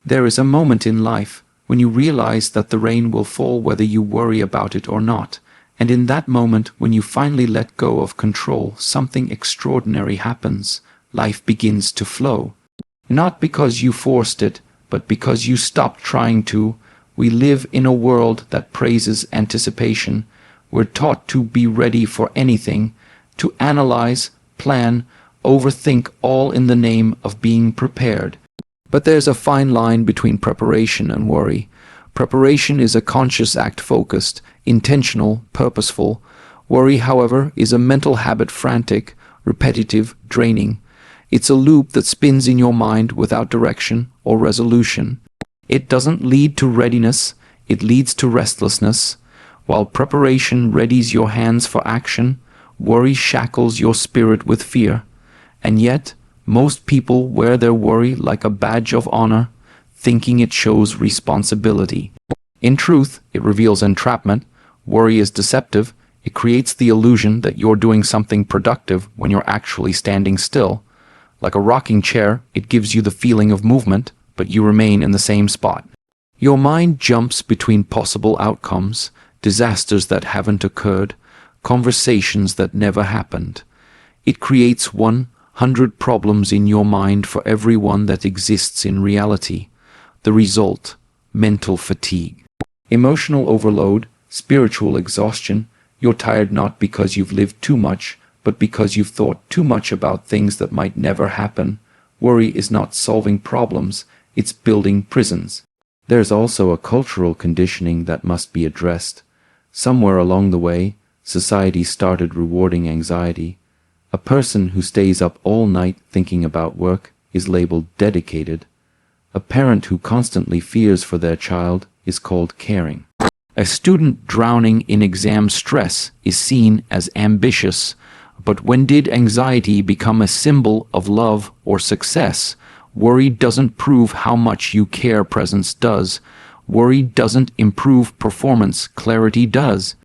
There is a moment in life when you realize that the rain will fall whether you worry about it or not, and in that moment when you finally let go of control, something extraordinary happens. Life begins to flow. Not because you forced it, but because you stopped trying to. We live in a world that praises anticipation. We're taught to be ready for anything, to analyze, plan, overthink, all in the name of being prepared. But there's a fine line between preparation and worry. Preparation is a conscious act, focused, intentional, purposeful. Worry, however, is a mental habit, frantic, repetitive, draining. It's a loop that spins in your mind without direction or resolution. It doesn't lead to readiness, it leads to restlessness. While preparation readies your hands for action, worry shackles your spirit with fear. And yet, most people wear their worry like a badge of honor, thinking it shows responsibility. In truth, it reveals entrapment. Worry is deceptive. It creates the illusion that you're doing something productive when you're actually standing still. Like a rocking chair, it gives you the feeling of movement, but you remain in the same spot. Your mind jumps between possible outcomes, disasters that haven't occurred, conversations that never happened. It creates 100 problems in your mind for every one that exists in reality. The result: mental fatigue, emotional overload, spiritual exhaustion. You're tired not because you've lived too much, but because you've thought too much about things that might never happen. Worry is not solving problems, it's building prisons. There's also a cultural conditioning that must be addressed. Somewhere along the way, society started rewarding anxiety. A person who stays up all night thinking about work is labeled dedicated. A parent who constantly fears for their child is called caring. A student drowning in exam stress is seen as ambitious. But when did anxiety become a symbol of love or success? Worry doesn't prove how much you care, presence does. Worry doesn't improve performance, clarity does.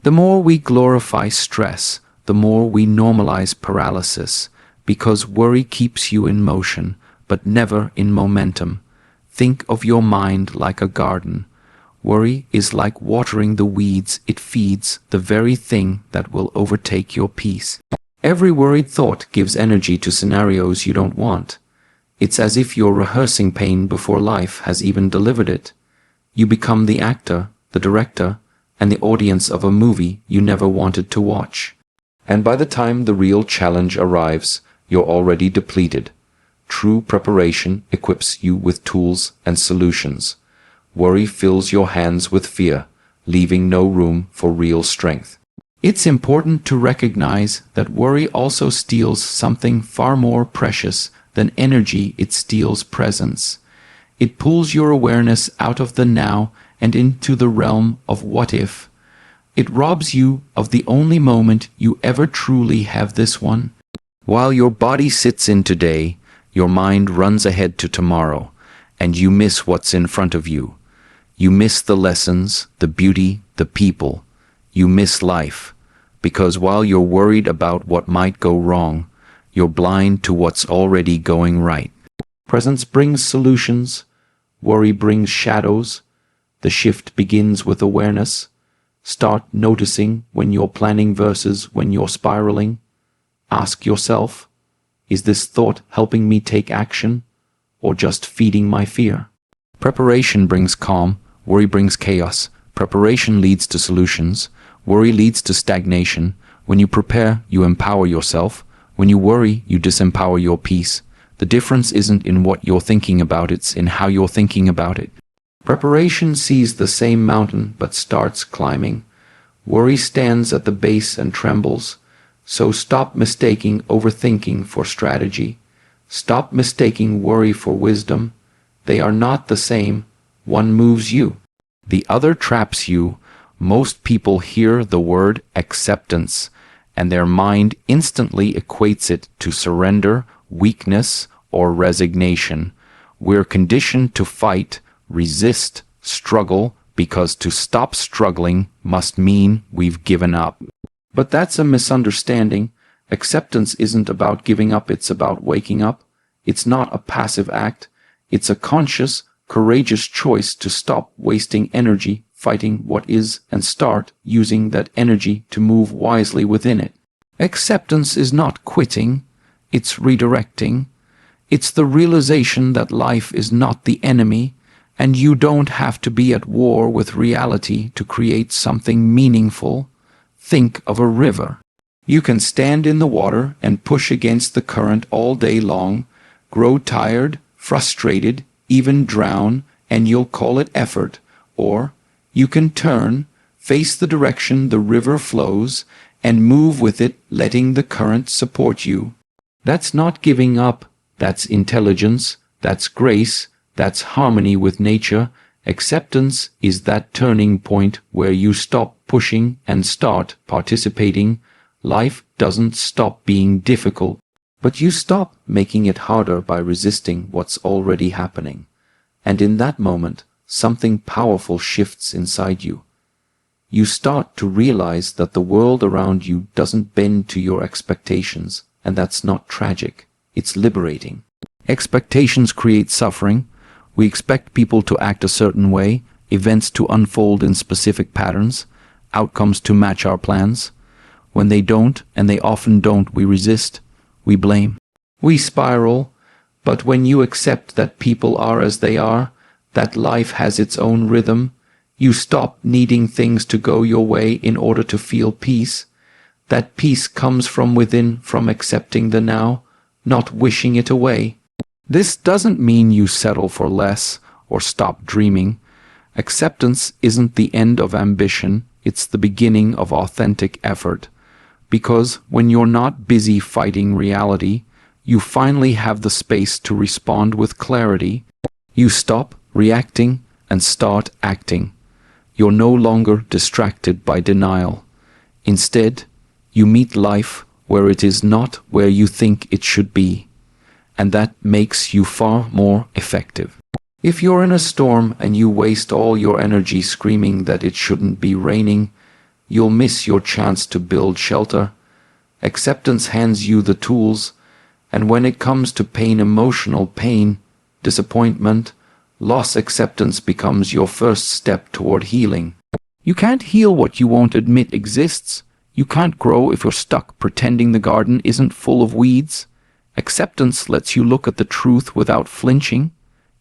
The more we glorify stress, the more we normalize paralysis, because worry keeps you in motion, but never in momentum. Think of your mind like a garden. Worry is like watering the weeds. It feeds the very thing that will overtake your peace. Every worried thought gives energy to scenarios you don't want. It's as if you're rehearsing pain before life has even delivered it. You become the actor, the director, and the audience of a movie you never wanted to watch. And by the time the real challenge arrives, you're already depleted. True preparation equips you with tools and solutions. Worry fills your hands with fear, leaving no room for real strength. It's important to recognize that worry also steals something far more precious than energy. It steals presence. It pulls your awareness out of the now and into the realm of what if. It robs you of the only moment you ever truly have, this one. While your body sits in today, your mind runs ahead to tomorrow, and you miss what's in front of you. You miss the lessons, the beauty, the people. You miss life, because while you're worried about what might go wrong, you're blind to what's already going right. Presence brings solutions. Worry brings shadows. The shift begins with awareness. Start noticing when you're planning versus when you're spiraling. Ask yourself, is this thought helping me take action, or just feeding my fear? Preparation brings calm. Worry brings chaos. Preparation leads to solutions. Worry leads to stagnation. When you prepare, you empower yourself. When you worry, you disempower your peace. The difference isn't in what you're thinking about, it's in how you're thinking about it. Preparation sees the same mountain but starts climbing. Worry stands at the base and trembles. So stop mistaking overthinking for strategy. Stop mistaking worry for wisdom. They are not the same. One moves you. The other traps you. Most people hear the word acceptance, and their mind instantly equates it to surrender, weakness, or resignation. We're conditioned to fight, resist, struggle, because to stop struggling must mean we've given up. But that's a misunderstanding. Acceptance isn't about giving up, it's about waking up. It's not a passive act. It's a conscious, courageous choice to stop wasting energy fighting what is and start using that energy to move wisely within it. Acceptance is not quitting, it's redirecting. It's the realization that life is not the enemy, and you don't have to be at war with reality to create something meaningful. Think of a river. You can stand in the water and push against the current all day long, grow tired, frustrated, even drown, and you'll call it effort. Or you can turn, face the direction the river flows, and move with it, letting the current support you. That's not giving up. That's intelligence, that's grace, that's harmony with nature. Acceptance is that turning point where you stop pushing and start participating. Life doesn't stop being difficult, but you stop making it harder by resisting what's already happening. And in that moment, something powerful shifts inside you. You start to realize that the world around you doesn't bend to your expectations, and that's not tragic. It's liberating. Expectations create suffering. We expect people to act a certain way, events to unfold in specific patterns, outcomes to match our plans. When they don't, and they often don't, we resist, we blame, we spiral. But when you accept that people are as they are, that life has its own rhythm, you stop needing things to go your way in order to feel peace. That peace comes from within, from accepting the now, not wishing it away. This doesn't mean you settle for less or stop dreaming. Acceptance isn't the end of ambition, it's the beginning of authentic effort. Because when you're not busy fighting reality, you finally have the space to respond with clarity. You stop reacting and start acting. You're no longer distracted by denial. Instead, you meet life where it is not where you think it should be, and that makes you far more effective. If you're in a storm and you waste all your energy screaming that it shouldn't be raining, you'll miss your chance to build shelter. Acceptance hands you the tools, and when it comes to pain, emotional pain, disappointment, loss, acceptance becomes your first step toward healing. You can't heal what you won't admit exists. You can't grow if you're stuck pretending the garden isn't full of weeds. Acceptance lets you look at the truth without flinching.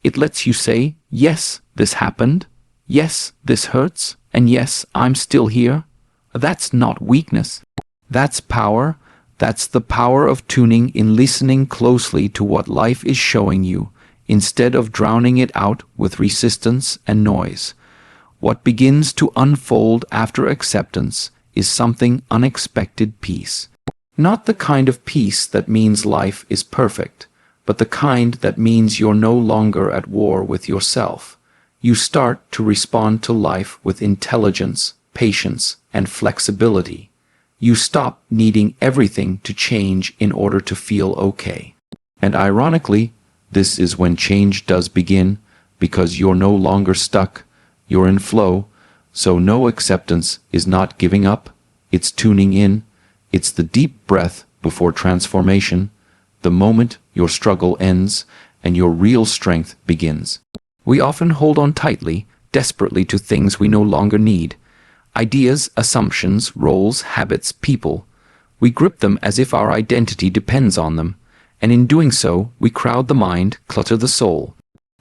It lets you say, yes, this happened. Yes, this hurts. And yes, I'm still here. That's not weakness. That's power. That's the power of tuning in, listening closely to what life is showing you, instead of drowning it out with resistance and noise. What begins to unfold after acceptance is something unexpected peace. Not the kind of peace that means life is perfect, but the kind that means you're no longer at war with yourself. You start to respond to life with intelligence, patience, and flexibility. You stop needing everything to change in order to feel okay. And ironically, this is when change does begin, because you're no longer stuck, you're in flow. So no, acceptance is not giving up, it's tuning in. It's the deep breath before transformation, the moment your struggle ends and your real strength begins. We often hold on tightly, desperately to things we no longer need. Ideas, assumptions, roles, habits, people. We grip them as if our identity depends on them, and in doing so, we crowd the mind, clutter the soul.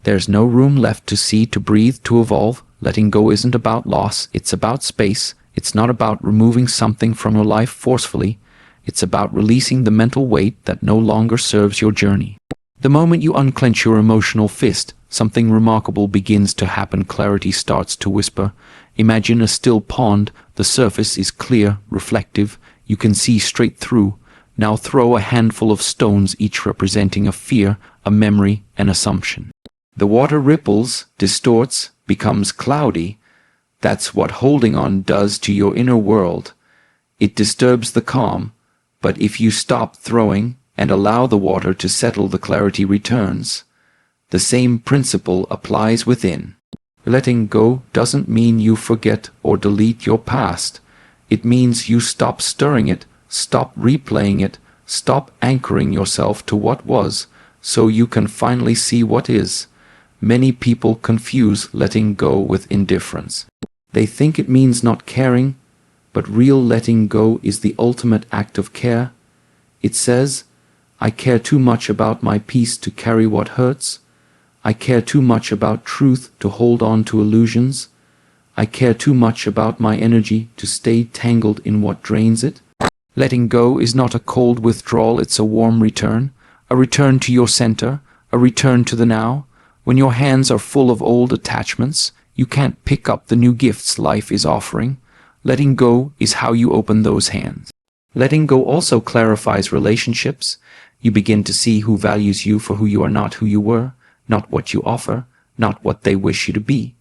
There's no room left to see, to breathe, to evolve. Letting go isn't about loss, it's about space. It's not about removing something from your life forcefully. It's about releasing the mental weight that no longer serves your journey. The moment you unclench your emotional fist, something remarkable begins to happen. Clarity starts to whisper. Imagine a still pond. The surface is clear, reflective. You can see straight through. Now throw a handful of stones, each representing a fear, a memory, an assumption. The water ripples, distorts, becomes cloudy. That's what holding on does to your inner world. It disturbs the calm, but if you stop throwing and allow the water to settle, the clarity returns. The same principle applies within. Letting go doesn't mean you forget or delete your past. It means you stop stirring it, stop replaying it, stop anchoring yourself to what was, so you can finally see what is. Many people confuse letting go with indifference. They think it means not caring, but real letting go is the ultimate act of care. It says, I care too much about my peace to carry what hurts. I care too much about truth to hold on to illusions. I care too much about my energy to stay tangled in what drains it. Letting go is not a cold withdrawal, it's a warm return. A return to your center, a return to the now. When your hands are full of old attachments, you can't pick up the new gifts life is offering. Letting go is how you open those hands. Letting go also clarifies relationships. You begin to see who values you for who you are, not who you were, not what you offer, not what they wish you to be.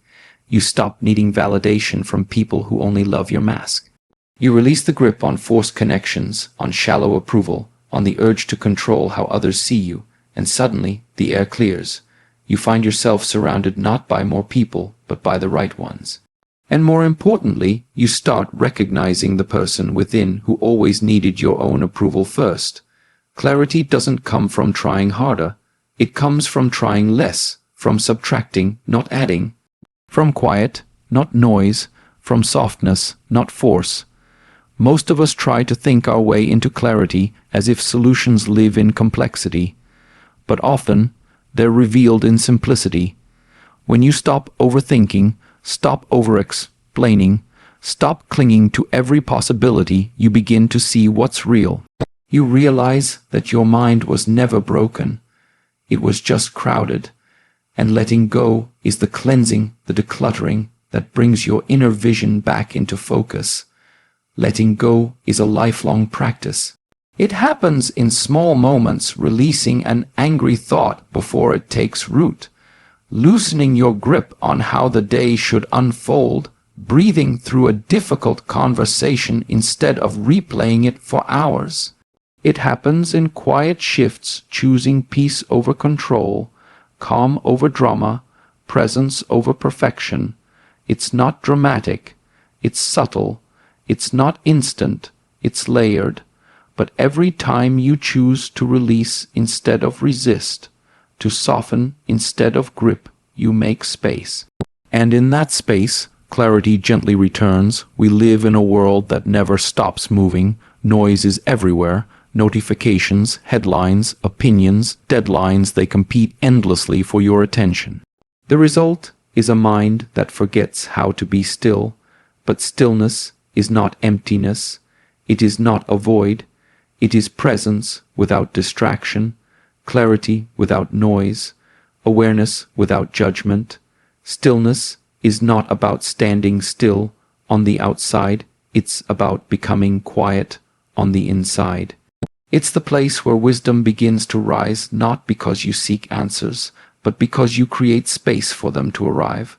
You stop needing validation from people who only love your mask. You release the grip on forced connections, on shallow approval, on the urge to control how others see you, and suddenly the air clears. You find yourself surrounded not by more people, but by the right ones. And more importantly, you start recognizing the person within who always needed your own approval first. Clarity doesn't come from trying harder. It comes from trying less, from subtracting, not adding, from quiet, not noise, from softness, not force. Most of us try to think our way into clarity as if solutions live in complexity, but often they're revealed in simplicity. When you stop overthinking, stop over-explaining, stop clinging to every possibility, you begin to see what's real. You realize that your mind was never broken. It was just crowded. And letting go is the cleansing, the decluttering that brings your inner vision back into focus. Letting go is a lifelong practice. It happens in small moments, releasing an angry thought before it takes root, loosening your grip on how the day should unfold, breathing through a difficult conversation instead of replaying it for hours. It happens in quiet shifts, choosing peace over control, calm over drama, presence over perfection. It's not dramatic, it's subtle, it's not instant, it's layered. But every time you choose to release instead of resist, to soften instead of grip, you make space. And in that space, clarity gently returns. We live in a world that never stops moving. Noise is everywhere. Notifications, headlines, opinions, deadlines, they compete endlessly for your attention. The result is a mind that forgets how to be still. But stillness is not emptiness. It is not a void. It is presence without distraction, clarity without noise, awareness without judgment. Stillness is not about standing still on the outside, it's about becoming quiet on the inside. It's the place where wisdom begins to rise, not because you seek answers, but because you create space for them to arrive.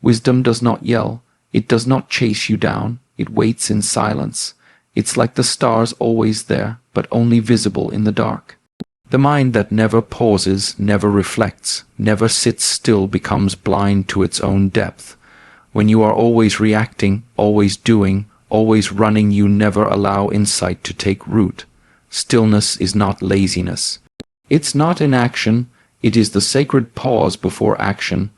Wisdom does not yell, it does not chase you down, it waits in silence. It's like the stars always there, but only visible in the dark. The mind that never pauses, never reflects, never sits still becomes blind to its own depth. When you are always reacting, always doing, always running, you never allow insight to take root. Stillness is not laziness. It's not inaction, it is the sacred pause before action.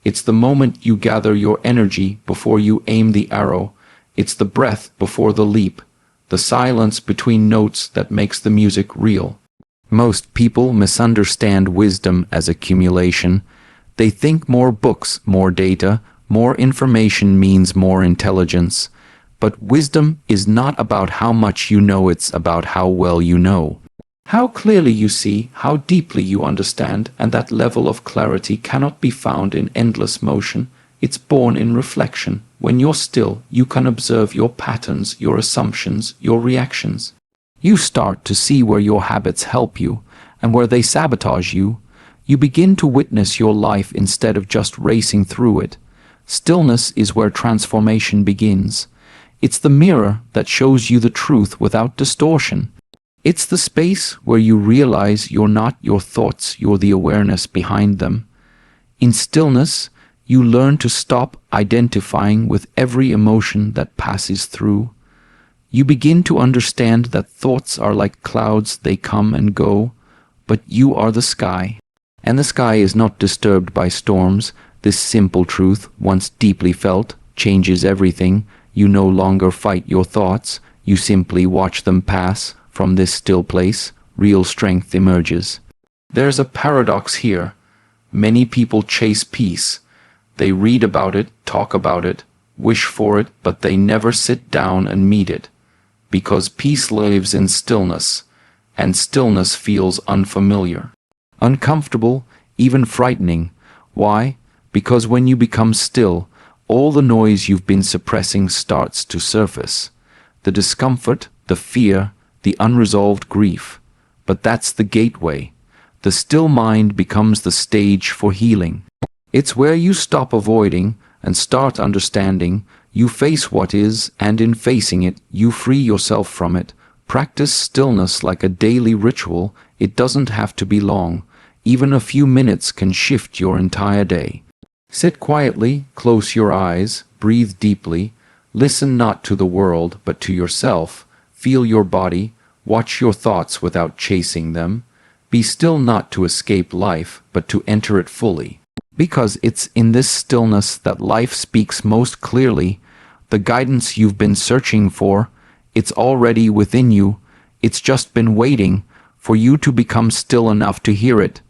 It's the moment you gather your energy before you aim the arrow. It's the breath before the leap. The silence between notes that makes the music real. Most people misunderstand wisdom as accumulation. They think more books, more data, more information means more intelligence. But wisdom is not about how much you know, it's about how well you know. How clearly you see, how deeply you understand, and that level of clarity cannot be found in endless motion. It's born in reflection. When you're still, you can observe your patterns, your assumptions, your reactions. You start to see where your habits help you and where they sabotage you. You begin to witness your life instead of just racing through it. Stillness is where transformation begins. It's the mirror that shows you the truth without distortion. It's the space where you realize you're not your thoughts, you're the awareness behind them. In stillness, you learn to stop identifying with every emotion that passes through. You begin to understand that thoughts are like clouds, they come and go, but you are the sky. And the sky is not disturbed by storms. This simple truth, once deeply felt, changes everything. You no longer fight your thoughts, you simply watch them pass. From this still place, real strength emerges. There's a paradox here. Many people chase peace. They read about it, talk about it, wish for it, but they never sit down and meet it. Because peace lives in stillness, and stillness feels unfamiliar, uncomfortable, even frightening. Why? Because when you become still, all the noise you've been suppressing starts to surface. The discomfort, the fear, the unresolved grief. But that's the gateway. The still mind becomes the stage for healing. It's where you stop avoiding and start understanding. You face what is, and in facing it, you free yourself from it. Practice stillness like a daily ritual. It doesn't have to be long. Even a few minutes can shift your entire day. Sit quietly, close your eyes, breathe deeply. Listen not to the world, but to yourself. Feel your body. Watch your thoughts without chasing them. Be still not to escape life, but to enter it fully. Because it's in this stillness that life speaks most clearly. The guidance you've been searching for, it's already within you. It's just been waiting for you to become still enough to hear it.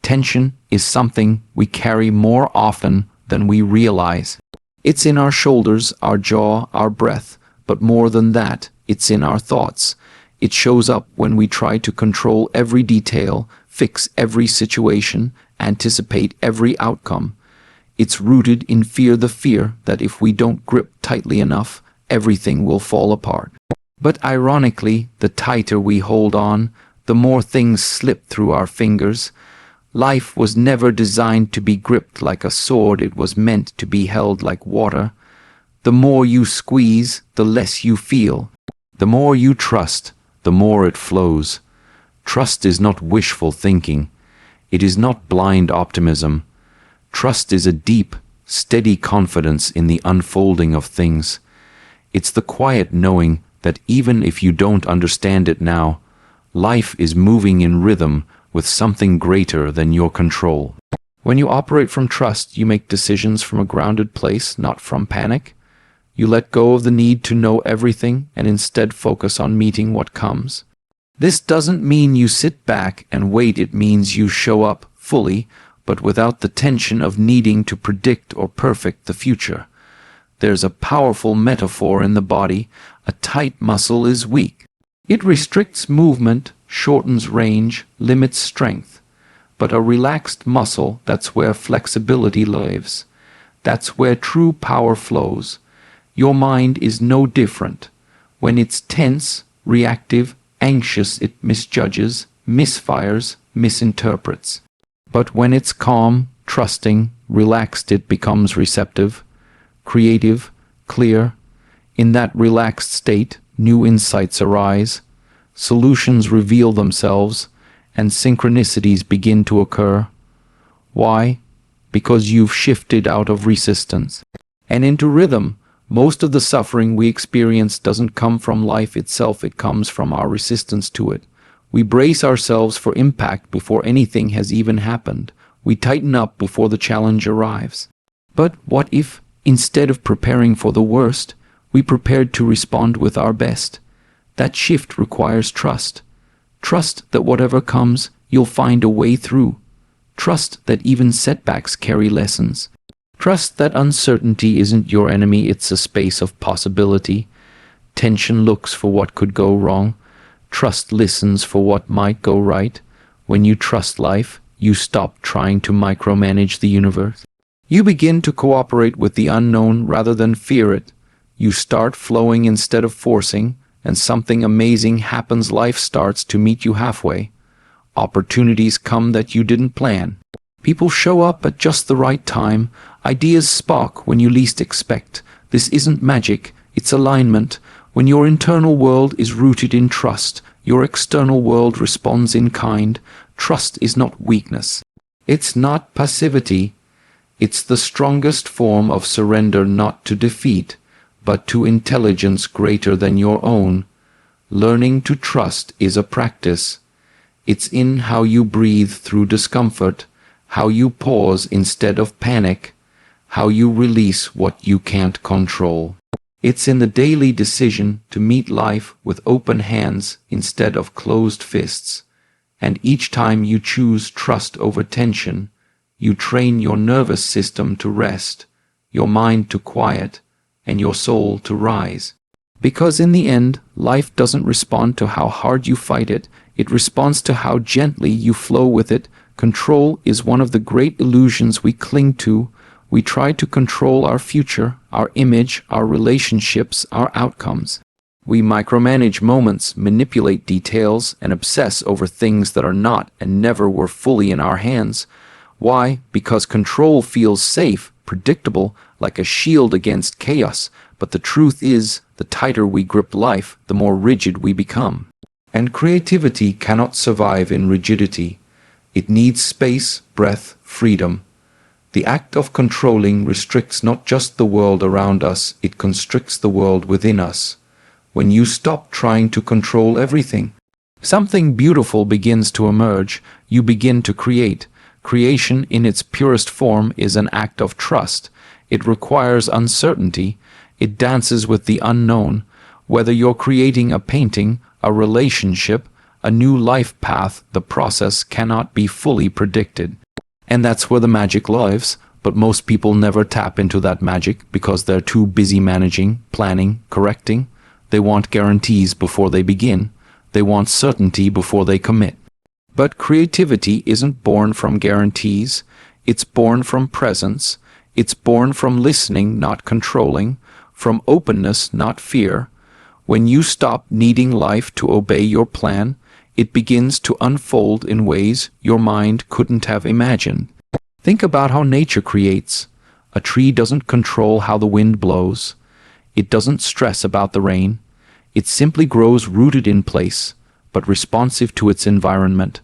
Tension is something we carry more often than we realize. It's in our shoulders, our jaw, our breath, but more than that, it's in our thoughts. It shows up when we try to control every detail, fix every situation, anticipate every outcome. It's rooted in fear, the fear that if we don't grip tightly enough, everything will fall apart. But ironically, the tighter we hold on, the more things slip through our fingers. Life was never designed to be gripped like a sword. It was meant to be held like water. The more you squeeze, the less you feel. The more you trust, the more it flows. Trust is not wishful thinking. It is not blind optimism. Trust is a deep, steady confidence in the unfolding of things. It's the quiet knowing that even if you don't understand it now, life is moving in rhythm with something greater than your control. When you operate from trust, you make decisions from a grounded place, not from panic. You let go of the need to know everything and instead focus on meeting what comes. This doesn't mean you sit back and wait. It means you show up fully, but without the tension of needing to predict or perfect the future. There's a powerful metaphor in the body. A tight muscle is weak. It restricts movement, shortens range, limits strength. But a relaxed muscle, that's where flexibility lives. That's where true power flows. Your mind is no different. When it's tense, reactive, anxious, it misjudges, misfires, misinterprets. But when it's calm, trusting, relaxed, it becomes receptive, creative, clear. In that relaxed state, new insights arise, solutions reveal themselves, and synchronicities begin to occur. Why? Because you've shifted out of resistance and into rhythm. Most of the suffering we experience doesn't come from life itself, it comes from our resistance to it. We brace ourselves for impact before anything has even happened. We tighten up before the challenge arrives. But what if, instead of preparing for the worst, we prepared to respond with our best? That shift requires trust. Trust that whatever comes, you'll find a way through. Trust that even setbacks carry lessons. Trust that uncertainty isn't your enemy, it's a space of possibility. Tension looks for what could go wrong. Trust listens for what might go right. When you trust life, you stop trying to micromanage the universe. You begin to cooperate with the unknown rather than fear it. You start flowing instead of forcing, and something amazing happens. Life starts to meet you halfway. Opportunities come that you didn't plan. People show up at just the right time. Ideas spark when you least expect. This isn't magic, it's alignment. When your internal world is rooted in trust, your external world responds in kind. Trust is not weakness. It's not passivity. It's the strongest form of surrender, not to defeat, but to intelligence greater than your own. Learning to trust is a practice. It's in how you breathe through discomfort, how you pause instead of panic, how you release what you can't control. It's in the daily decision to meet life with open hands instead of closed fists. And each time you choose trust over tension, you train your nervous system to rest, your mind to quiet, and your soul to rise. Because in the end, life doesn't respond to how hard you fight it, it responds to how gently you flow with it. Control is one of the great illusions we cling to. We try to control our future, our image, our relationships, our outcomes. We micromanage moments, manipulate details, and obsess over things that are not and never were fully in our hands. Why? Because control feels safe, predictable, like a shield against chaos. But the truth is, the tighter we grip life, the more rigid we become. And creativity cannot survive in rigidity. It needs space, breath, freedom. The act of controlling restricts not just the world around us, it constricts the world within us. When you stop trying to control everything, something beautiful begins to emerge. You begin to create. Creation in its purest form is an act of trust. It requires uncertainty. It dances with the unknown. Whether you're creating a painting, a relationship, a new life path, the process cannot be fully predicted. And that's where the magic lives, but most people never tap into that magic because they're too busy managing, planning, correcting. They want guarantees before they begin. They want certainty before they commit. But creativity isn't born from guarantees. It's born from presence. It's born from listening, not controlling, from openness, not fear. When you stop needing life to obey your plan, it begins to unfold in ways your mind couldn't have imagined. Think about how nature creates. A tree doesn't control how the wind blows. It doesn't stress about the rain. It simply grows rooted in place, but responsive to its environment.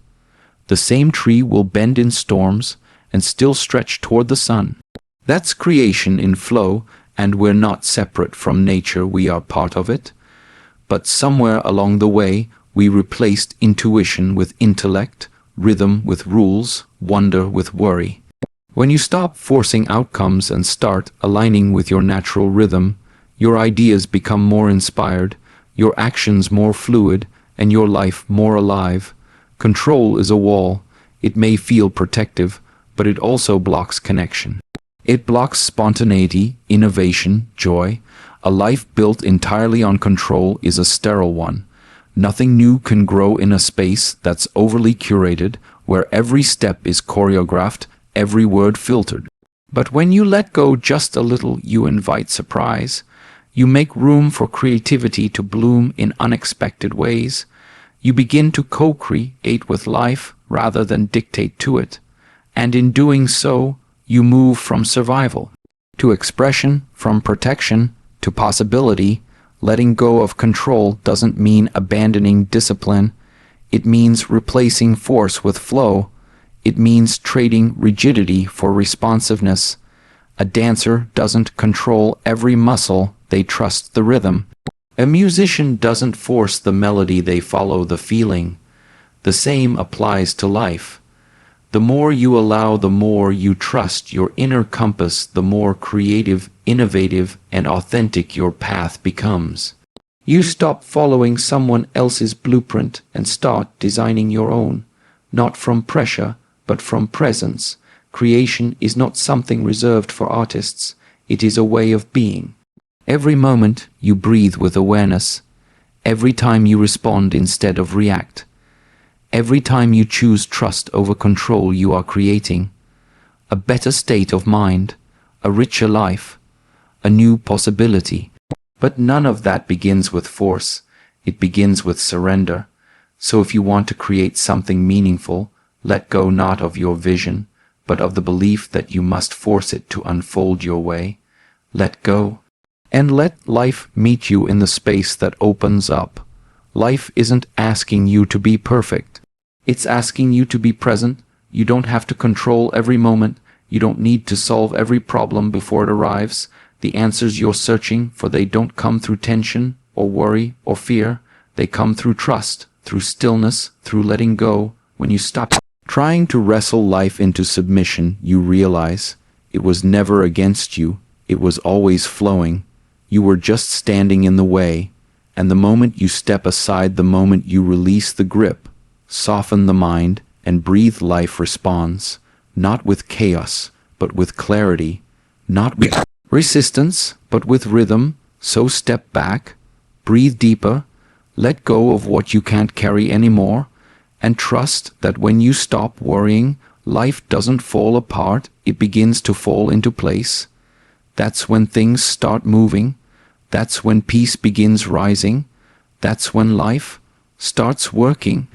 The same tree will bend in storms and still stretch toward the sun. That's creation in flow, and we're not separate from nature, we are part of it. But somewhere along the way, we replaced intuition with intellect, rhythm with rules, wonder with worry. When you stop forcing outcomes and start aligning with your natural rhythm, your ideas become more inspired, your actions more fluid, and your life more alive. Control is a wall. It may feel protective, but it also blocks connection. It blocks spontaneity, innovation, joy. A life built entirely on control is a sterile one. Nothing new can grow in a space that's overly curated, where every step is choreographed, every word filtered. But when you let go just a little, you invite surprise. You make room for creativity to bloom in unexpected ways. You begin to co-create with life rather than dictate to it. And in doing so, you move from survival to expression, from protection to possibility. Letting go of control doesn't mean abandoning discipline. It means replacing force with flow. It means trading rigidity for responsiveness. A dancer doesn't control every muscle, they trust the rhythm. A musician doesn't force the melody, they follow the feeling. The same applies to life. The more you allow, the more you trust your inner compass, the more creative, innovative, and authentic your path becomes. You stop following someone else's blueprint and start designing your own, not from pressure, but from presence. Creation is not something reserved for artists. It is a way of being. Every moment you breathe with awareness. Every time you respond instead of react. Every time you choose trust over control, you are creating a better state of mind, a richer life, a new possibility. But none of that begins with force. It begins with surrender. So if you want to create something meaningful, let go not of your vision, but of the belief that you must force it to unfold your way. Let go. And let life meet you in the space that opens up. Life isn't asking you to be perfect. It's asking you to be present. You don't have to control every moment. You don't need to solve every problem before it arrives. The answers you're searching for, they don't come through tension or worry or fear. They come through trust, through stillness, through letting go. When you stop Trying to wrestle life into submission, you realize it was never against you, it was always flowing. You were just standing in the way, and the moment you step aside, the moment you release the grip, soften the mind, and breathe, life responds, not with chaos, but with clarity, not with resistance, but with rhythm. So step back, breathe deeper, let go of what you can't carry anymore, and trust that when you stop worrying, life doesn't fall apart, it begins to fall into place. That's when things start moving. That's when peace begins rising. That's when life starts working.